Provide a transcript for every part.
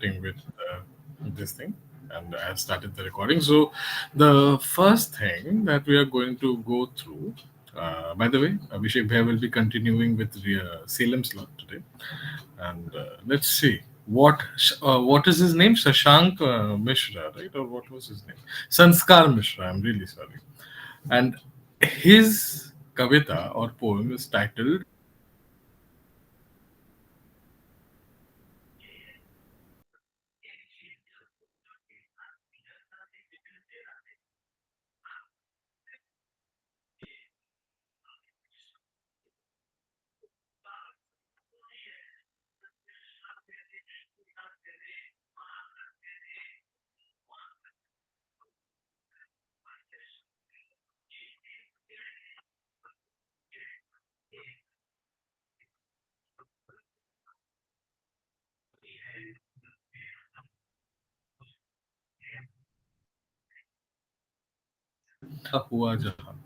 starting with this thing, and I have started the recording. So, the first thing that we are going to go through, by the way, Abhishek Bhai will be continuing with Salem's Law today, and let's see what is his name, Shashank Mishra, right? Or what was his name? Sanskar Mishra. I'm really sorry. And his kavita or poem is titled Hua Jahaan.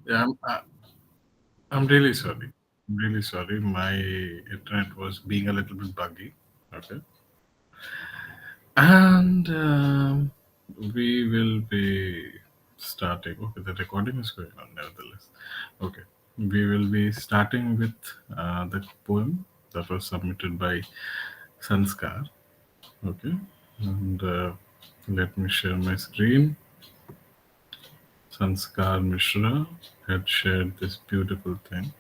Yeah, I'm really sorry. I'm really sorry. My internet was being a little bit buggy. Okay. And we will be starting. Okay, the recording is going on nevertheless. Okay. We will be starting with the poem that was submitted by Sanskar. Okay. And let me share my screen. Sanskar Mishra had shared this beautiful thing.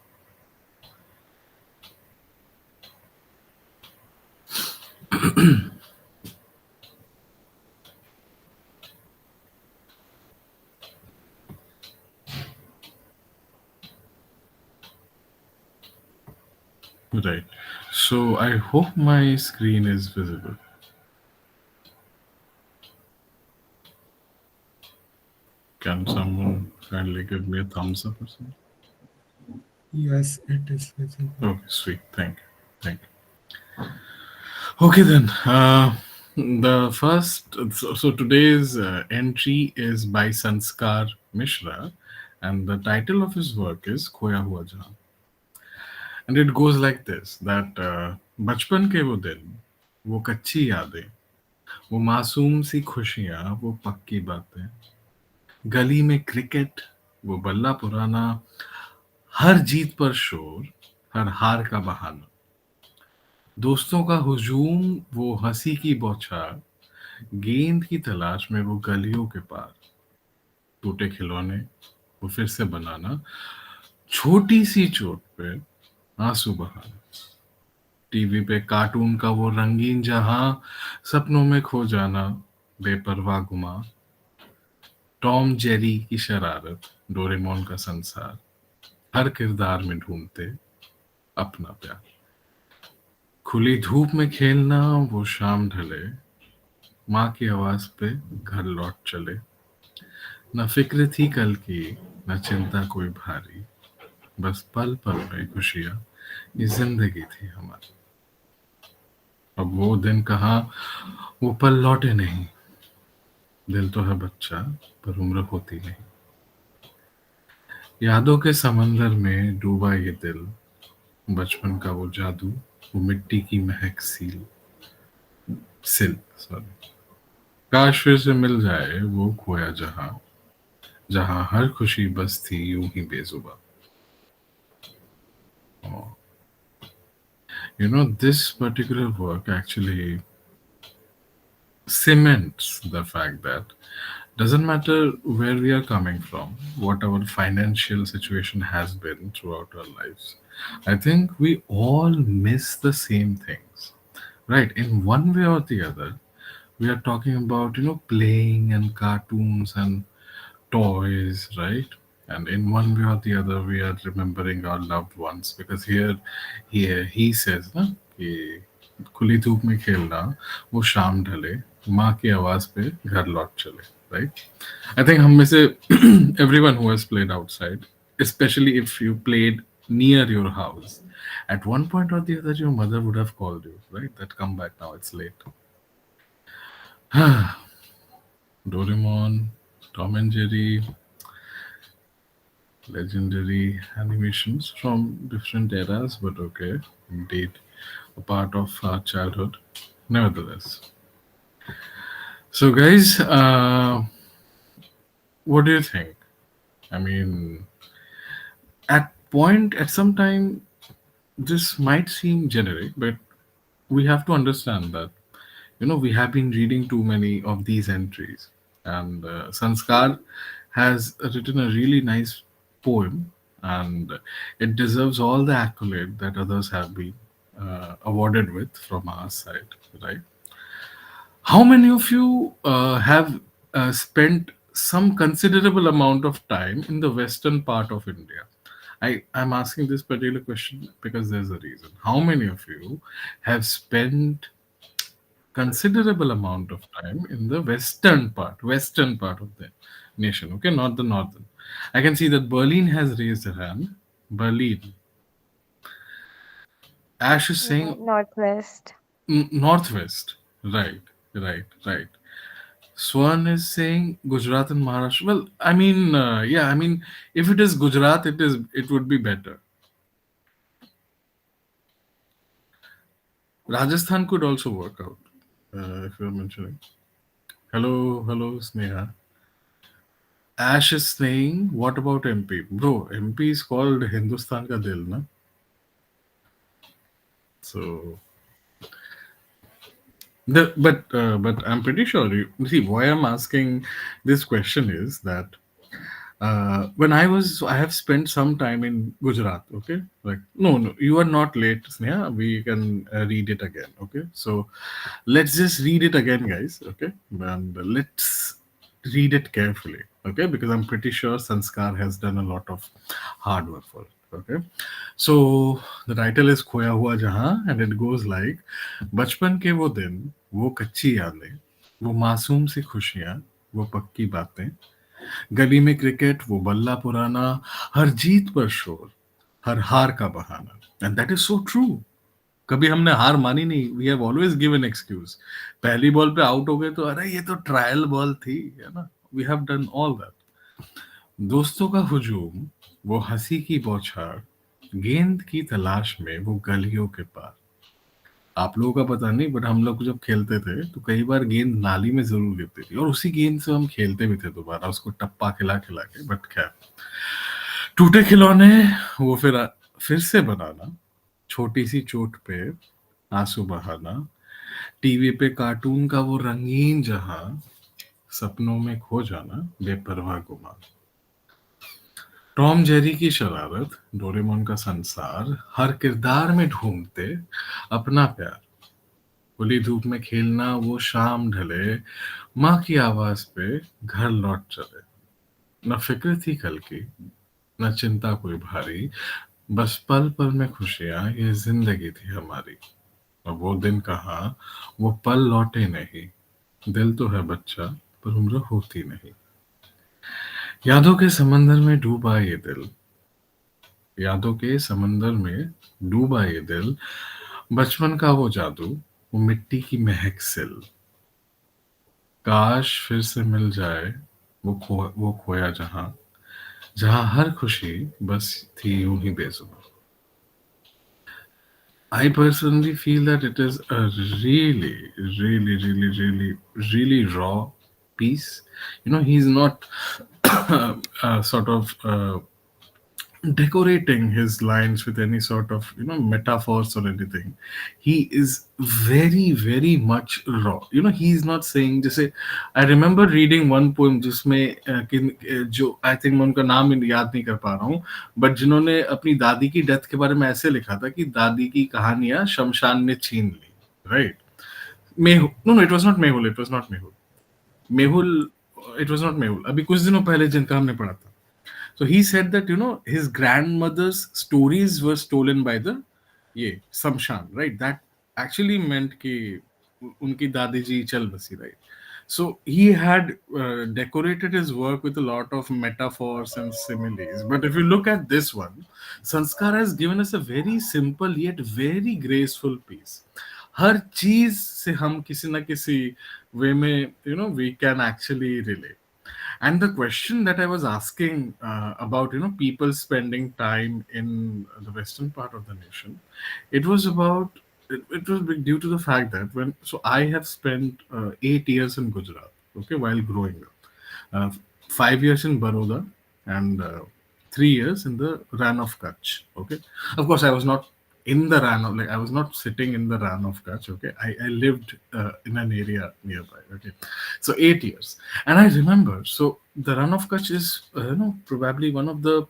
Right. So I hope my screen is visible. Can someone kindly give me a thumbs up or something? Yes, it is visible. Okay, sweet. Thank you. Thank you. Okay, then. The first, so today's entry is by Sanskar Mishra, and the title of his work is Khoya Hua Jahaan. And it goes like this that बचपन के वो दिन वो कच्ची यादें वो मासूम सी खुशियां वो पक्की बातें गली में क्रिकेट वो बल्ला पुराना हर जीत पर शोर, हर हार का बहाना, दोस्तों का हुजूम, वो हंसी की बौछार, गेंद की तलाश में वो गलियों के पार, टूटे खिलौने वो फिर से बनाना, छोटी सी चोट पे आंसू बहाना, टीवी पे कार्टून का वो रंगीन जहां, सपनों में खो जाना, बेपरवाह गुमा, टॉम जेरी की शरारत, डोरेमोन का संसार, हर किरदार में ढूंढते अपना प्यार, खुली धूप में खेलना वो शाम ढले, माँ की आवाज पे घर लौट चले, न फिक्र थी कल की, न चिंता कोई भारी, बस पल पल में खुशियाँ, ये जिंदगी थी हमारी। अब वो दिन कहाँ, वो पल लौटे नहीं, दिल तो है बच्चा पर उम्र होती नहीं, यादों के समंदर में डूबा ये दिल, बचपन का वो जादू, वो मिट्टी की महक सिल सॉरी, काश फिर से मिल जाए वो खोया जहां, जहां हर खुशी बस थी यूं ही बेजुबा. Oh. You know, this particular work actually cements the fact that doesn't matter where we are coming from, what our financial situation has been throughout our lives. I think we all miss the same things, right? In one way or the other, we are talking about, playing and cartoons and toys, right? And in one way or the other, we are remembering our loved ones because here he says, ना कि खुली धूप में खेलना वो शाम ढले माँ की आवाज पे घर लौट चले, right? I think हम में से everyone who has played outside, especially if you played near your house, at one point or the other, your mother would have called you, right? That come back now, it's late. Doraemon, Tom and Jerry, legendary animations from different eras, but okay, indeed, a part of our childhood. Nevertheless, so guys, what do you think? I mean, at some time, this might seem generic, but we have to understand that we have been reading too many of these entries, and Sanskar has written a really nice poem, and it deserves all the accolade that others have been awarded with from our side, right? How many of you have spent some considerable amount of time in the western part of India? I'm asking this particular question because there's a reason. How many of you have spent considerable amount of time in the western part of the nation, okay, not the northern? I can see that Berlin has raised her hand. Berlin. Ash is saying Northwest. northwest. Right, right. Swan is saying Gujarat and Maharashtra. Well, I mean, yeah, I mean, if it is Gujarat, it would be better. Rajasthan could also work out, if you're mentioning. Hello, Sneha. Ash is saying, what about MP? Bro, MP is called Hindustan ka dil, na? So, but I'm pretty sure you see why I'm asking this question is that I have spent some time in Gujarat. Okay, like no, you are not late, Sneha. We can read it again. Okay, so let's just read it again, guys. Okay, and let's read it carefully. Okay, because I'm pretty sure Sanskar has done a lot of hard work for it. Okay, so the title is खोया हुआ जहां, and it goes like, बचपन के वो दिन, वो कच्ची यादें, वो मासूम सी खुशियां, वो पक्की बातें, गली में क्रिकेट वो बल्ला पुराना, हर जीत पर शोर, हर हार का बहाना. And that is so true. कभी हमने हार मानी नहीं. We have always given excuse. पहली बॉल पे आउट हो गए तो अरे ये तो ट्रायल बॉल थी, है ना. We have done all that. दोस्तों का हुजूम, वो हंसी की बौछार, गेंद की तलाश में वो गलियों के पार. आप लोगों का पता नहीं, बट हम लोग जब खेलते थे तो कई बार गेंद नाली में जरूर गिरती थी, और उसी गेंद से हम खेलते भी थे दोबारा, उसको टप्पा खिला खिला के. बट खैर, टूटे खिलौने वो फिर से बनाना, छोटी सी चोट पे आंसू बहाना, टीवी पे कार्टून का वो रंगीन जहां, सपनों में खो जाना, बेपरवाह गुमान। टॉम जेरी की शरारत, डोरेमोन का संसार, हर किरदार में ढूंढते अपना प्यार। खुली धूप में खेलना वो शाम ढले, माँ की आवाज पे घर लौट चले। न फिक्र थी कल की, न चिंता कोई भारी, बस पल पल में खुशियां, ये जिंदगी थी हमारी। और वो दिन कहाँ, वो पल लौटे नहीं। दिल तो है बच्चा, पर उम्र होती नहीं। यादों के समंदर में डूबा ये दिल, यादों के समंदर में डूबा ये दिल, बचपन का वो जादू, वो मिट्टी की महक सिल। काश फिर से मिल जाए वो खोया जहां, जहां हर खुशी बस थी यूं ही बेजुबान। I personally feel that it is a really raw piece. He's not sort of decorating his lines with any sort of metaphors or anything. He is very much raw. He's not saying, जैसे I remember reading one poem जिसमें जो I think मैं उनका नाम याद नहीं कर पा रहा हूँ, बट जिन्होंने अपनी दादी की डेथ के बारे में ऐसे लिखा था कि दादी की कहानियां शमशान ने छीन ली, right? Mehul, no no, it was not Mehul, it was not Mehul, Mehul, it was not Mehul, अभी कुछ दिनों पहले जिनका हमने पढ़ा था। So he said that his grandmother's stories were stolen by the ये शमशान, right? That actually meant कि उनकी दादी जी चल बसी, right? So he had decorated his work with a lot of metaphors and similes. But if you look at this one, Sanskar has given us a very simple yet very graceful piece. हर चीज से हम किसी ना किसी वे में we can actually relate. And the question that I was asking about people spending time in the western part of the nation, it was about it was due to the fact that I have spent 8 years in Gujarat, okay, while growing up, 5 years in Baroda, and 3 years in the Ran of Kutch. Okay, of course I was not in the Ran of, like, I was not sitting in the Ran of Kutch. Okay, I lived in an area nearby. Okay, so 8 years, and I remember. So the Ran of Kutch is probably one of the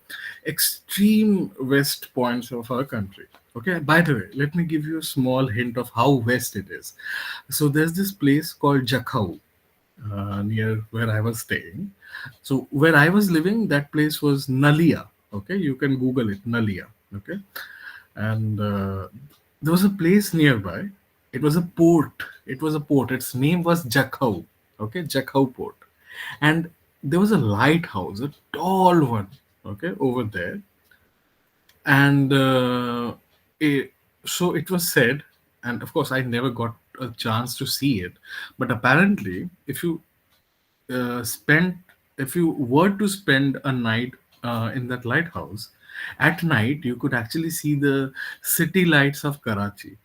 extreme west points of our country. Okay, by the way, let me give you a small hint of how west it is. So there's this place called Jakhau, near where I was staying. So where I was living, that place was Nalia. Okay, you can Google it, Nalia. Okay, and there was a place nearby. It was a port. It was a port. Its name was Jakhau. Okay, Jakhau port, and there was a lighthouse, a tall one. Okay, over there, and it, so it was said, and of course I never got a chance to see it, but apparently spend if you were to spend a night in that lighthouse, at night you could actually see the city lights of Karachi,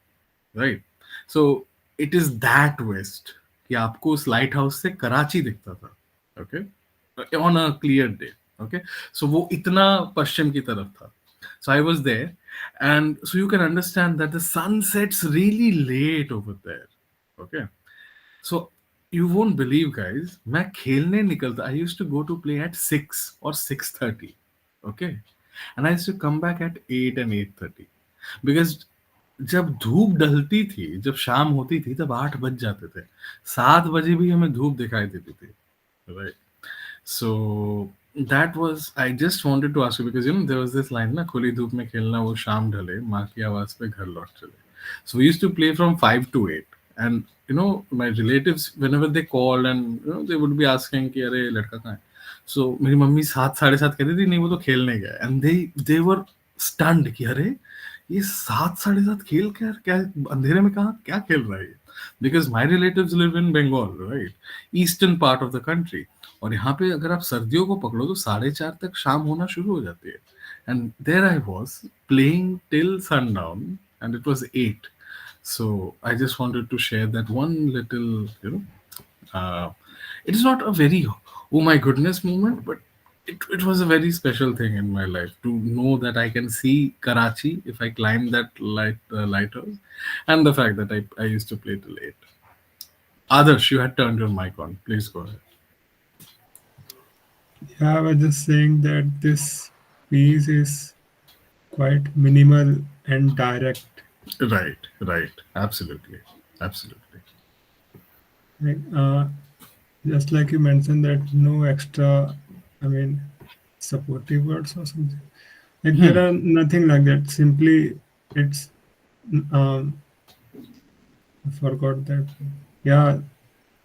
right? So it is that west कि आपको उस light house से कराची दिखता था, okay, on a clear day, okay. So वो इतना पश्चिम की तरफ था. So I was there, and so you can understand that the sun sets really late over there. Okay, so you won't believe, guys. मैं खेलने निकलता. I used to go to play at 6 or 6:30. Okay, and I used to come back at 8 and 8:30 because जब धूप ढलती थी, जब शाम होती थी, तब 8 बज जाते थे. 7 बजे भी हमें धूप दिखाई देती थी, right? So that was, I just wanted to ask you because there was this line ना, खुली धूप में खेलना वो शाम ढले, माँ की आवाज पे घर लौट चले. So we used to play from 5 to 8, and my relatives, whenever they called, and they would be asking कि अरे लड़का कहाँ है. So मेरी मम्मी 7 साढ़े 7 कहती थी नहीं वो तो खेलने गया, and they were stunned कि अरे ये 7 साढ़े 7 खेल कर क्या, अंधेरे में कहाँ क्या खेल रहा है ये. Because my relatives live in Bengal, right? Eastern part of the country. और यहाँ पे अगर आप सर्दियों को पकड़ो तो 4:30 तक शाम होना शुरू हो जाती है. And there I was playing till sundown, and it was 8. So I just wanted to share that one little, uh, it is not a very oh my goodness moment, but it was a very special thing in my life to know that I can see Karachi if I climb that lighthouse, and the fact that I used to play till 8. Others, you had turned your mic on. Please go ahead. Yeah, I was just saying that this piece is quite minimal and direct. Right, right. Absolutely. Absolutely. Like, just like you mentioned that no extra, I mean, supportive words or something. Like there Hmm. are nothing like that. Simply, it's um, I forgot that. Yeah,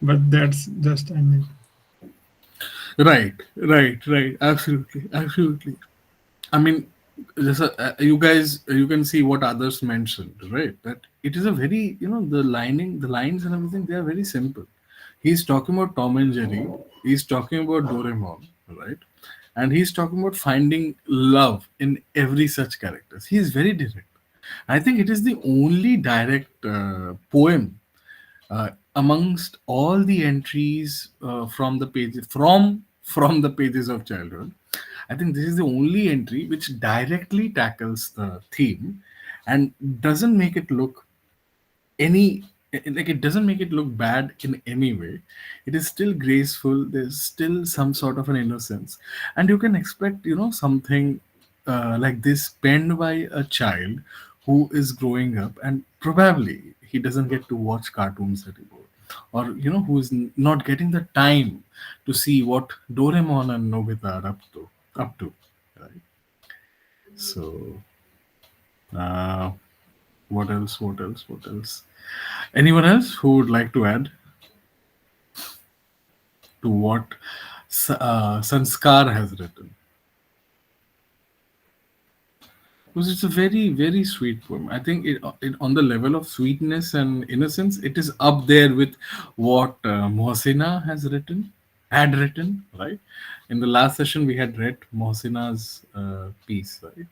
but that's just I mean, Right, right, right. Absolutely, absolutely. I mean, you guys, you can see what others mentioned, right? That it is a very, the lines and everything, they are very simple. He's talking about Tom and Jerry. He's talking about Doraemon, right? And he's talking about finding love in every such characters. He is very direct. I think it is the only direct poem amongst all the entries from the pages from the pages of childhood. I think this is the only entry which directly tackles the theme and doesn't make it look any like it doesn't make it look bad in any way. It is still graceful. There's still some sort of an innocence, and you can expect something like this penned by a child who is growing up, and probably he doesn't get to watch cartoons anymore, or who is not getting the time to see what Doraemon and Nobita are up to, right? So uh, what else, what else, what else? Anyone else who would like to add to what Sanskar has written? Because it's a very, very sweet poem. I think it on the level of sweetness and innocence, it is up there with what Mohsina had written, right? In the last session, we had read Mohsina's piece, right?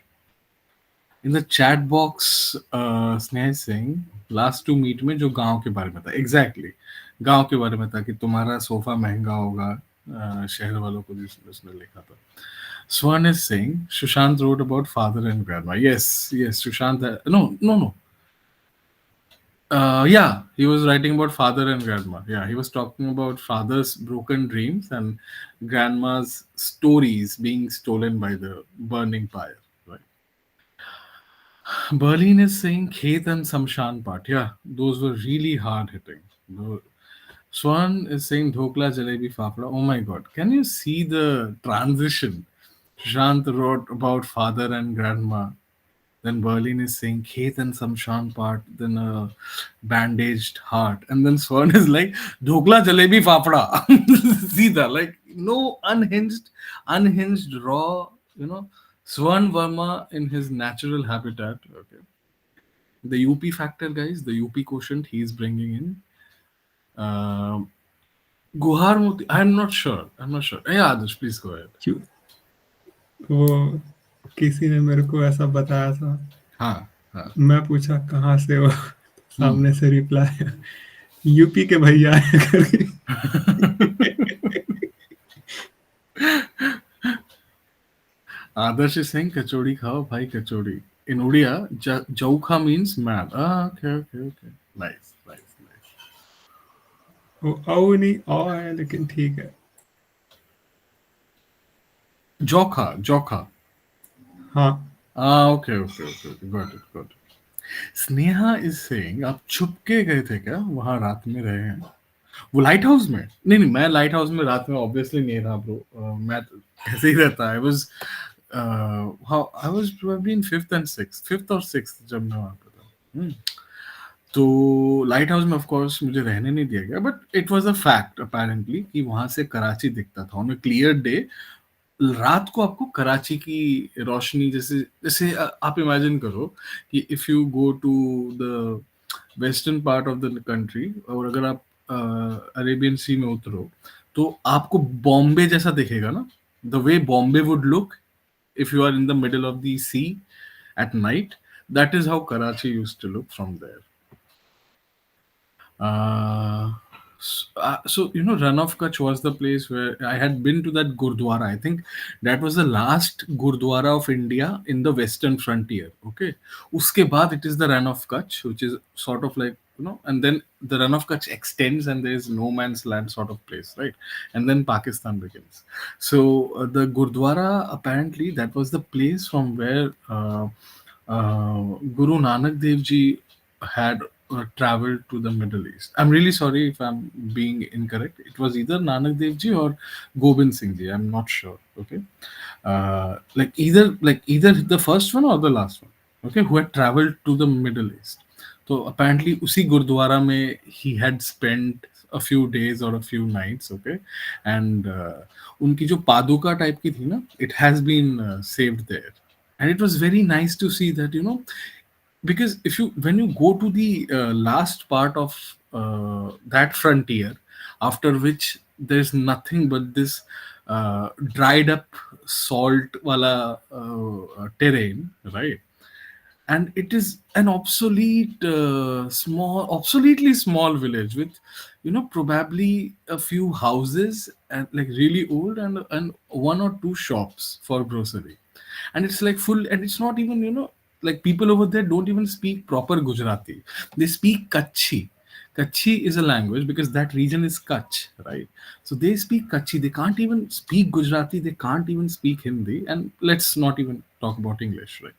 In the chat box स्नेह Singh last to meet में जो गांव के बारे में था exactly गांव के बारे में था कि तुम्हारा सोफा महंगा होगा शहर वालों को जिसने उसने लिखा था Swan is saying Sushant wrote about father and grandma. Yes, yes, Sushant. No, no, no. Yeah, he was writing about father and grandma. Yeah, he was talking about father's broken dreams and grandma's stories being stolen by the burning pyre. Right. Berlin is saying Khet and Samshan part. Yeah, those were really hard hitting. Swan is saying Dhokla Jalebi Fafda. Oh my god. Can you see the transition? Shant wrote about father and grandma. Then Berlin is saying Khet and Samshan part. Then a bandaged heart. And then Swan is like Dhokla Jalebi Fafda. See that? Like no unhinged raw, Swan Verma in his natural habitat. Okay, the UP factor, guys, the UP quotient he's bringing in. Guhar Moti, I'm not sure. I'm not sure. Yeah, Adarsh, please go ahead. क्यों वो किसी ने मेरे को ऐसा बताया था. हाँ, हाँ. मैं पूछा कहाँ से हो, Hmm. सामने से रिप्लाई यूपी के भैया है करके. Adarsh is saying kachori khao, bhai kachori. In Odia, Jaukha means mad. Ah, okay, okay, okay. Nice, nice, nice. वो औ नहीं औ है लेकिन ठीक है. Jokha, Jokha. हाँ. Ah, okay, okay, okay, okay. Got it, got it. Sneha is saying आप छुप के गए थे क्या वहां रात में रहे हैं वो लाइट हाउस में नहीं नहीं मैं लाइट हाउस में रात में ऑब्वियसली नहीं रहा ब्रो मैं तो ऐसे ही रहता I was how I was probably in fifth और सिक्स्थ जब मैं वहां पे था तो लाइट हाउस में ऑफ कोर्स मुझे रहने नहीं दिया गया but it was a fact apparently कि वहां से कराची दिखता था ऑन अ क्लियर डे रात को आपको कराची की रोशनी जैसे जैसे आप इमेजिन करो कि if you go to the western part of the country और अगर आप अरेबियन सी में उतरो तो आपको बॉम्बे जैसा दिखेगा ना the way Bombay would look if you are in the middle of the sea at night that is how Karachi used to look from there. uh, So Run of Kutch was the place where I had been to that Gurdwara. I think that was the last Gurdwara of India in the Western frontier. Okay, uske baad it is the Run of Kutch, which is sort of like and then the Run of Kutch extends, and there is no man's land sort of place, right? And then Pakistan begins. So the Gurdwara, apparently that was the place from where Guru Nanak Dev Ji had traveled to the Middle East. I'm really sorry if I'm being incorrect. It was either Nanak Dev Ji or Gobind Singh Ji. I'm not sure. Okay, like either the first one or the last one. Okay, who had traveled to the Middle East. So apparently, उसी गुरुद्वारा में he had spent a few days or a few nights. Okay, and उनकी जो पादुका type की थी ना, it has been saved there, and it was very nice to see that because if you when you go to the last part of that frontier, after which there's nothing but this dried up salt wala terrain, right? And it is an obsoletely small village with probably a few houses and like really old, and one or two shops for grocery. And it's like full, and it's not even like people over there don't even speak proper Gujarati. They speak Kutchi is a language because that region is Kutch, right? So they speak Kutchi. They can't even speak Gujarati. They can't even speak Hindi. And let's not even talk about English, right?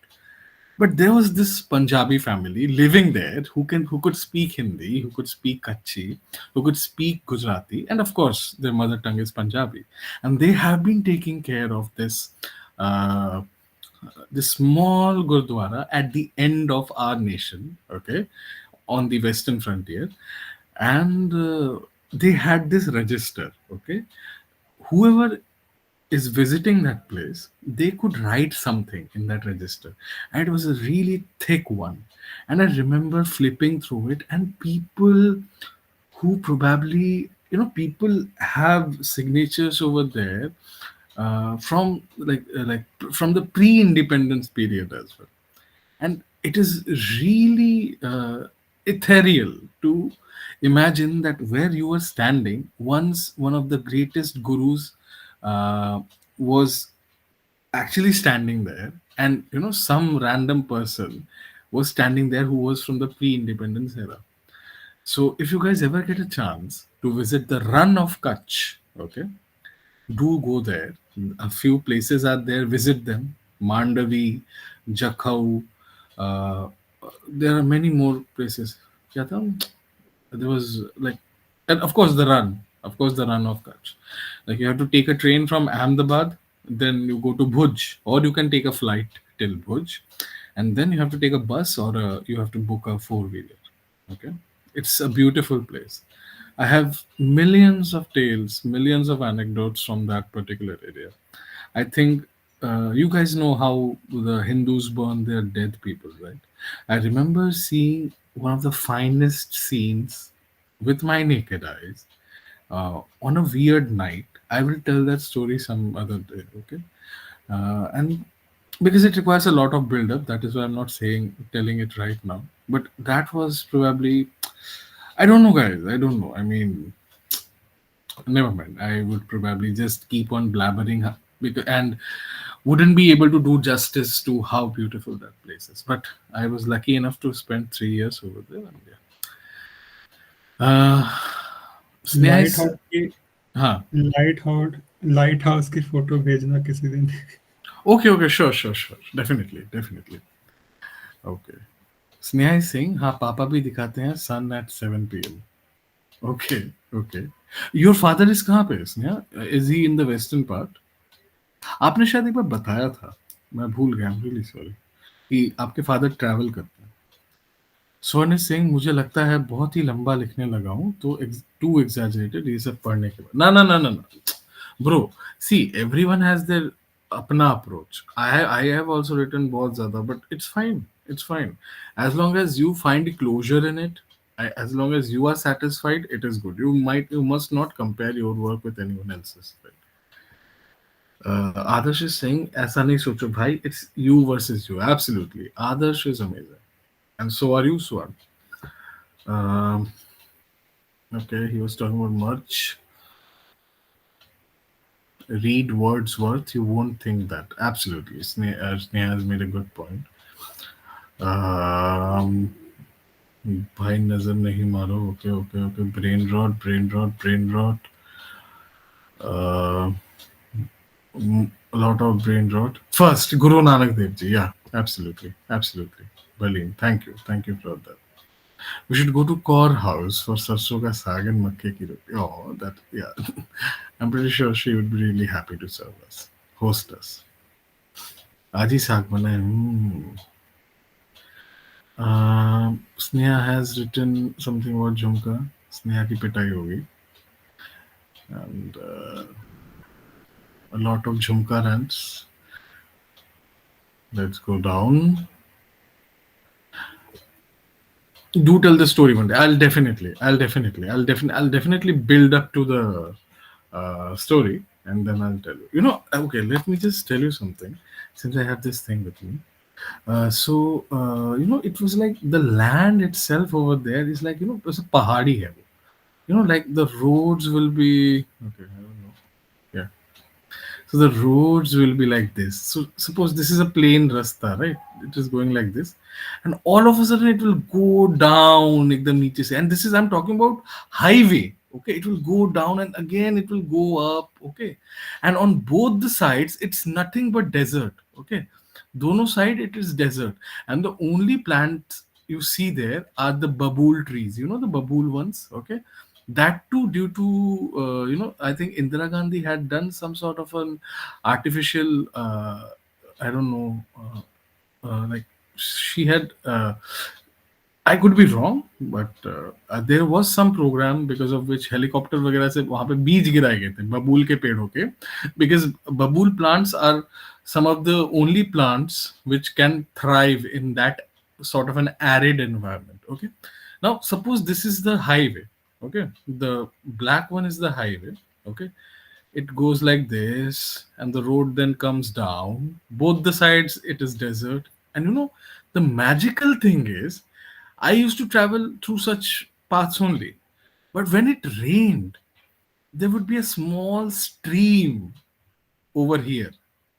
But there was this Punjabi family living there who could speak Hindi, who could speak Kutchi, who could speak Gujarati, and of course their mother tongue is Punjabi, and they have been taking care of uh, this small gurdwara at the end of our nation, okay, on the western frontier, and they had this register, okay. Whoever is visiting that place, they could write something in that register. And it was a really thick one. And I remember flipping through it, and people who probably, people have signatures over there from from the pre-independence period as well. And it is really ethereal to imagine that where you were standing once one of the greatest gurus uh, was actually standing there, and some random person was standing there who was from the pre-independence era. So if you guys ever get a chance to visit the Run of Kutch, okay, do go there. A few places are there. Visit them. Mandavi, Jakhau. Uh, there are many more places. क्या था? There was like, and of course the run. Of course the run of Kutch. Like you have to take a train from Ahmedabad, then you go to Bhuj, or you can take a flight till Bhuj, and then you have to take a bus or you have to book a four-wheeler. Okay, it's a beautiful place. I have millions of tales, millions of anecdotes from that particular area. I think you guys know how the Hindus burn their dead people, right? I remember seeing one of the finest scenes with my naked eyes on a weird night. I will tell that story some other day, okay? And because it requires a lot of build up, that is why I'm not telling it right now. But that was probably, I don't know, guys. I don't know. I mean, never mind. I would probably just keep on blabbering because and wouldn't be able to do justice to how beautiful that place is. But I was lucky enough to spend 3 years over there. And yeah. Sneha is, light house की huh. Light house की photo भेजना किसी दिन. Okay, okay, sure. Definitely, definitely. Okay. Sneha is saying, हाँ पापा भी दिखाते हैं sun at 7 p.m. Okay, okay. Your father is कहाँ पे Sneha? Is he in the western part? आपने शायद एक बार बताया था, मैं भूल गया, रियली सॉरी, कि आपके फादर ट्रैवल करते हैं. स्वर्ण सिंह, मुझे लगता है बहुत ही लंबा लिखने लगा हूँ, तो टू एग्जैजरेटेड ये सब पढ़ने के बाद. ना ना ना ना ना bro, see everyone has their अपना approach. I have also written बहुत ज्यादा, but it's fine, it's fine, as long as you find closure in it, as long as you are satisfied, it is good. You must not compare your work with anyone else's, right? Adarsh is saying, "ऐसा नहीं सोचो भाई, it's you versus you." Absolutely, Adarsh is amazing, and so are you, Swan. Um, Okay, he was talking about merch. Read Wordsworth, you won't think that. Absolutely. Sneha has made a good point. Um, भाई नजर नहीं मारो. Okay, okay, okay. Brain rot, brain rot, brain rot. Uh, a lot of brain rot. First, Guru Nanak Dev Ji. Yeah, absolutely, absolutely. Brilliant. Thank you for that. We should go to Kaur house for sarson ka saag and makke ki roti. Oh, that yeah. I'm pretty sure she would be really happy to serve us, host us. आज ही साग बनाए. Sneha has written something about Jhumka. Sneha की पिटाई होगी. And a lot of Jhumka rants. Let's go down. Do tell the story one day. I'll definitely build up to the story, and then I'll tell you. Okay. Let me just tell you something, since I have this thing with me. It was like the land itself over there is like it was a pahadi hai. Like the roads will be okay. I don't know. Yeah. So the roads will be like this. So suppose this is a plain rasta, right? It is going like this, and all of a sudden it will go down. Ekdam niche se. And this is I'm talking about highway. Okay, it will go down and again it will go up. Okay, and on both the sides it's nothing but desert. Okay, dono side it is desert, and the only plants you see there are the babool trees. You know the babool ones. Okay, that too due to I think Indira Gandhi had done some sort of an artificial I don't know like she had I could be wrong, but there was some program because of which helicopter वगैरह से वहाँ पे बीज गिराए गए थे बबूल के पेड़ों के, because babool plants are some of the only plants which can thrive in that sort of an arid environment. Okay, now suppose this is the highway. Okay, the black one is the highway. Okay, it goes like this, and the road then comes down. Both the sides, it is desert. And the magical thing is, I used to travel through such paths only. But when it rained, there would be a small stream over here.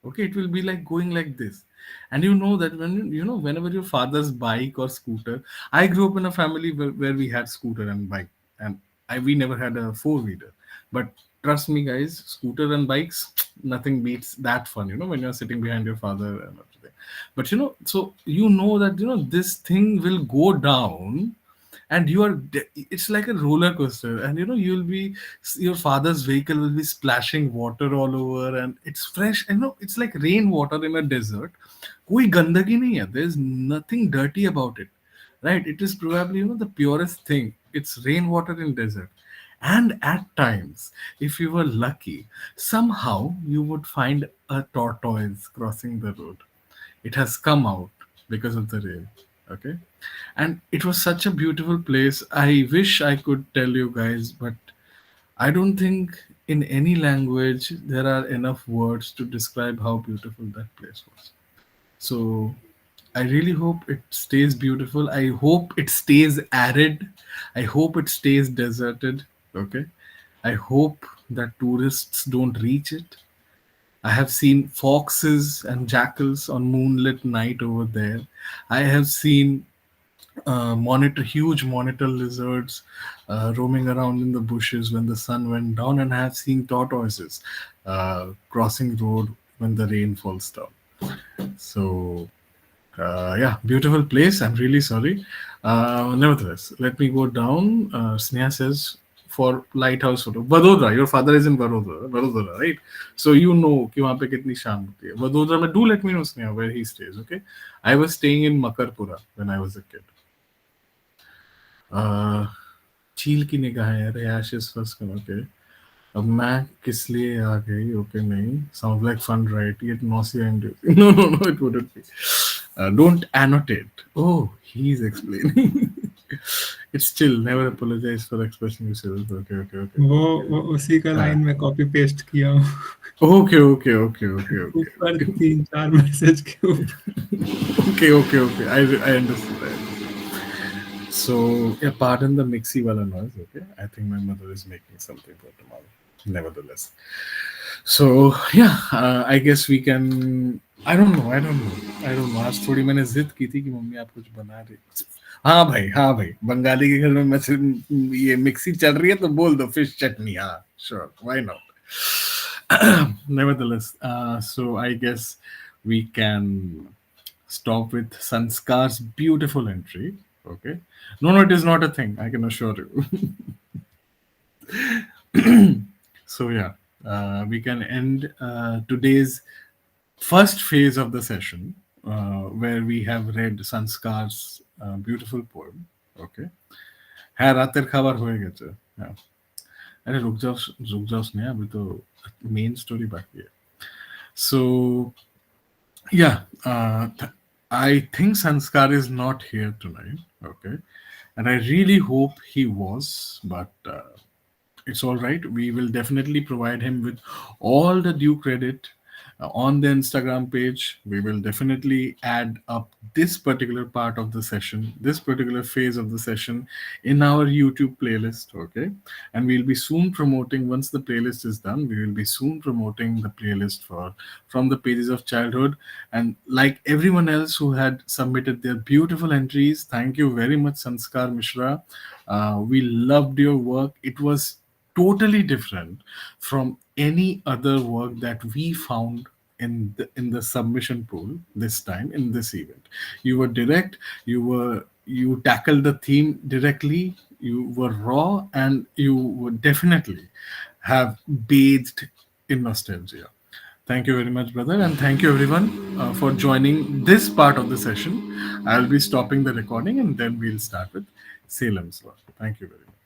Okay, it will be like going like this. And you know that whenever your father's bike or scooter, I grew up in a family where we had scooter and bike, and we never had a four-wheeler. But trust me, guys, scooter and bikes, nothing beats that fun, when you're sitting behind your father and everything. But so that this thing will go down, and it's like a roller coaster, and you'll be your father's vehicle will be splashing water all over, and it's fresh, and it's like rainwater in a desert. Koi gandagi nahi hai. There's nothing dirty about it, right? It is probably the purest thing. It's rainwater in desert. And at times, if you were lucky, somehow you would find a tortoise crossing the road. It has come out because of the rain. Okay, and it was such a beautiful place. I wish I could tell you guys, but I don't think in any language there are enough words to describe how beautiful that place was. So I really hope it stays beautiful. I hope it stays arid. I hope it stays deserted. Okay, I hope that tourists don't reach it. I have seen foxes and jackals on moonlit night over there. I have seen huge monitor lizards roaming around in the bushes when the sun went down, and I have seen tortoises crossing road when the rain falls down. So yeah, beautiful place. I'm really sorry. Nevertheless, let me go down. Sneha says for lighthouse photo. Vadodara. Your father is in Vadodara, right? So you know कि वहाँ पे कितनी शाम होती है. Vadodara में do let me know Sneha where he stays. Okay, I was staying in Makarpura when I was a kid. चील की निगाहें रयाश इज फर्स्ट ओके. अब मैं किस लिए आ गई ओके नहीं साउंड लाइक फन राइट ये nausea and no no no it wouldn't be don't annotate. Oh, he's explaining. It's chill, never apologize for expressing yourself. Okay, okay, okay. वो उसी का लाइन में कॉपी पेस्ट किया हूँ Okay, okay, okay, okay, okay. ऊपर 3-4 message के ऊपर. Okay, okay, okay. I understand. So, yeah, pardon the mixy wala noise, okay? I think my mother is making something for tomorrow. Nevertheless. So, yeah, I guess we can. I don't know. आज थोड़ी मैंने जिद की थी कि mummy आप कुछ बना रही. हाँ भाई बंगाली के घर में ये मिक्सी चल रही है तो बोल दो फिश चटनी. हाँ, sure, why not. Nevertheless, so I guess we can stop with Sanskar's beautiful entry. Okay. No, it is not a thing. I can assure you. So yeah, we can end today's first phase of the session, where we have read Sanskar's beautiful poem. Okay. হ্যাঁ রাতের খাবার হয়ে গেছে হ্যাঁ আরে রুক যাও স্নেহা अभी तो मेन स्टोरी बाकी है so yeah, I think Sanskar is not here tonight. Okay, and I really hope he was, but it's all right. We will definitely provide him with all the due credit on the Instagram page. We will definitely add up this particular part of the session, this particular phase of the session in our YouTube playlist. Okay, and we'll be soon promoting, once the playlist is done, we will be soon promoting the playlist for from the pages of childhood. And like everyone else who had submitted their beautiful entries, thank you very much, Sanskar Mishra. We loved your work. It was totally different from any other work that we found in the submission pool this time in this event. You were direct, you tackled the theme directly, you were raw, and you would definitely have bathed in nostalgia. Thank you very much, brother, and thank you everyone for joining this part of the session. I'll be stopping the recording and then we'll start with Salem's law. Thank you very much.